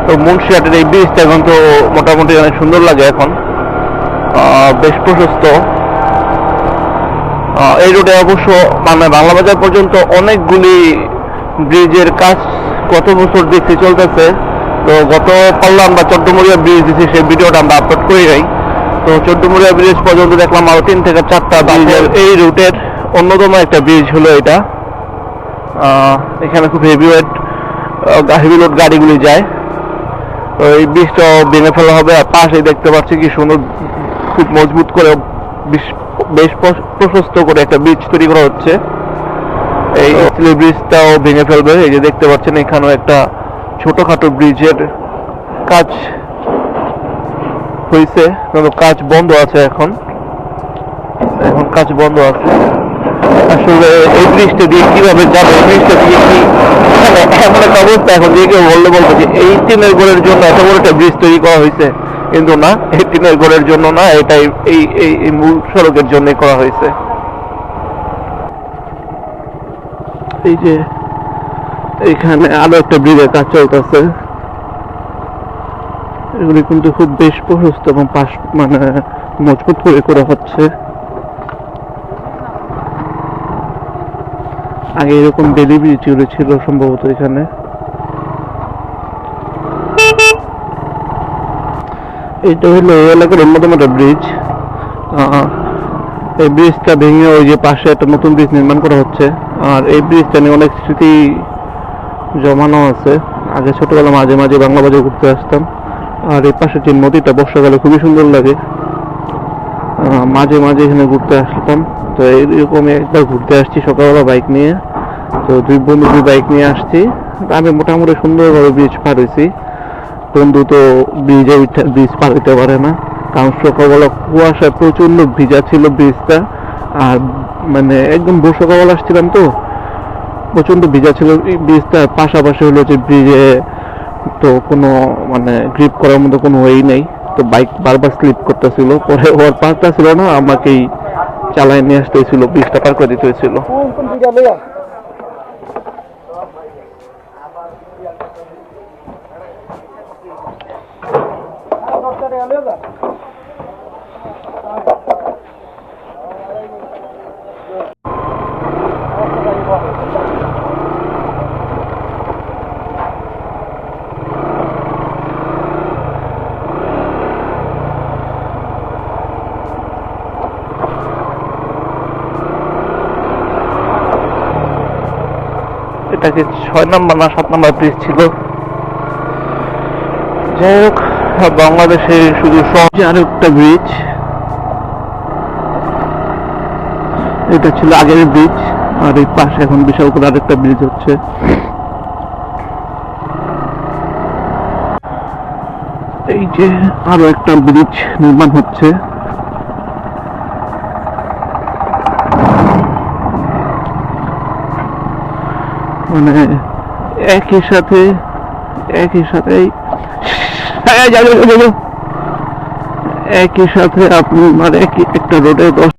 তো মুন্সিয়াটের এই ব্রিজটা এখন তো মোটামুটি অনেক সুন্দর লাগে এখন, বেশ প্রশস্ত। এই রোডে অবশ্য মানে বাংলা বাজার পর্যন্ত অনেকগুলি ব্রিজের কাজ কত বছর দেখছি চলতেছে। তো গত পাল্লা আমরা চট্টমরিয়া ব্রিজ দিচ্ছি, সেই ভিডিওটা আমরা আপলোড করি নাই। তো চট্টমরিয়া ব্রিজ পর্যন্ত দেখলাম আরো 3 থেকে 4টা ব্রিজের। এই রুটের অন্যতম একটা ব্রিজ হলো এটা। এখানে খুব হেভি লোড গাড়িগুলি যায়। তো এই ব্রিজটাও ভেঙে ফেলা হবে। আর পাশে দেখতে পাচ্ছি কি সুন্দর, খুব মজবুত করে বেশ প্রশস্ত করে একটা ব্রিজ তৈরি করা হচ্ছে। এই ব্রিজটাও ভেঙে ফেলবে। এই যে দেখতে পাচ্ছেন এখানেও একটা ছোটখাটো ব্রিজের কাজ হয়েছে, কিন্তু কাজ বন্ধ আছে এখন কাজ বন্ধ আছে। আসলে এই ব্রিজটা দিয়ে কিভাবে যাবে, ব্রিজটা দিয়ে কি এমন একটা অবস্থা এখন দিয়ে কেউ বলবে যে এই টিনের ঘরের জন্য এত বড় একটা ব্রিজ তৈরি করা হয়েছে, কিন্তু না, এই টিনের ঘরের জন্য না, এটাই এই মূল সড়কের জন্যই করা হয়েছে। এই যে এখানে আরো একটা ব্রিজের কাজ চলতেছে। এগুলি কিন্তু খুব বেশ প্রশস্ত এবং মানে মজবুত করে করা হচ্ছে। আগে এরকম বেলি ব্রিজ ছিল সম্ভবত এখানে। এইটা হলো এই এলাকার অন্যতম একটা ব্রিজ। এই ব্রিজটা ভেঙে ওই যে পাশে একটা নতুন ব্রিজ নির্মাণ করা হচ্ছে। আর এই ব্রিজটা নিয়ে অনেক স্মৃতি জমানো আছে। আগে ছোটবেলা মাঝে মাঝে বাংলা বাজার ঘুরতে আসতাম। আর এই পাশে যে নদীটা বর্ষাকালে খুবই সুন্দর লাগে, মাঝে মাঝে এখানে ঘুরতে আসতাম। তো এইরকম একবার ঘুরতে আসছি সকালবেলা বাইক নিয়ে। তো দুই বন্ধু বাইক নিয়ে আসছি। আমি মোটামুটি সুন্দরভাবে ব্রিজ পার হয়েছি। বন্ধু তো ব্রিজ পার হইতে পারে না, কারণ সকালবেলা কুয়াশায় প্রচন্ড ভিজা ছিল ব্রিজটা। আর মানে একদম ভোর সকালবেলা আসছিলাম, তো প্রচন্ড ভিজা ছিল ব্রিজটা। পাশাপাশি হলো যে ব্রিজে তো কোনো মানে গ্রিপ করার মতো কোনো ওয়েই নেই। তো বাইক বারবার স্লিপ করতেছিল। পরে ওর পারটা ছিল না, আমাকেই চালায় নিয়ে আসতে হয়েছিল, ব্রিজটা পার করে দিতে হয়েছিল। এটাকে 6 নম্বর না 7 নম্বর ব্রিজ ছিল। যাই হোক, বাংলাদেশে শুধু সহজে আরো একটা ব্রিজ, এটা ছিল আগের ব্রিজ। আর এই পাশে এখন বিশাল করে আরেকটা ব্রিজ হচ্ছে। এই যে আরো একটা ব্রিজ নির্মাণ হচ্ছে। মানে একই সাথে আপনি মানে একটা রোডে